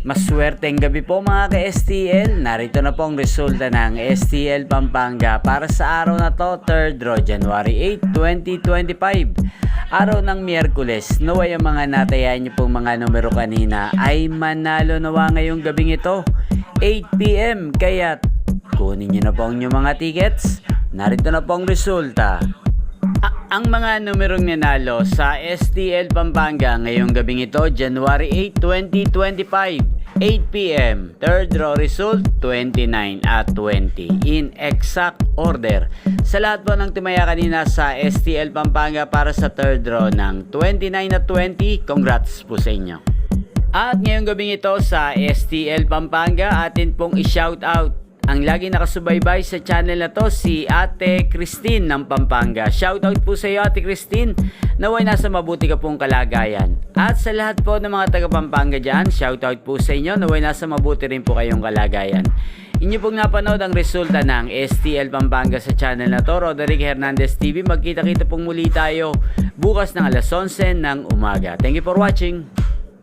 Maswerteng gabi po mga ka-STL. Narito na po ang resulta ng STL Pampanga para sa araw na to, 3rd draw, January 8, 2025. Araw ng Miyerkules. Naway ang mga natayaan niyo pong mga numero kanina ay manalo nawa ngayong gabing ito, 8 PM. Kaya kunin niyo na po ang inyong mga tickets. Narito na po ang resulta. Ang mga numerong nanalo sa STL Pampanga ngayong gabing ito, January 8, 2025, 8 PM, 3rd draw result, 29 at 20 in exact order. Sa lahat po ng tumaya kanina sa STL Pampanga para sa 3rd draw ng 29 at 20, congrats po sa inyo. At ngayong gabing ito sa STL Pampanga, atin pong i-shoutout ang lagi nakasubaybay sa channel na to, si Ate Christine ng Pampanga. Shoutout po sa iyo, Ate Christine. Naway nasa mabuti ka pong kalagayan. At sa lahat po ng mga taga Pampanga dyan, shoutout po sa inyo. Naway nasa mabuti rin po kayong kalagayan. Inyo pong napanood ang resulta ng STL Pampanga sa channel na to, Roderick Hernandez TV. Magkita-kita pong muli tayo bukas ng alas 11 ng umaga. Thank you for watching.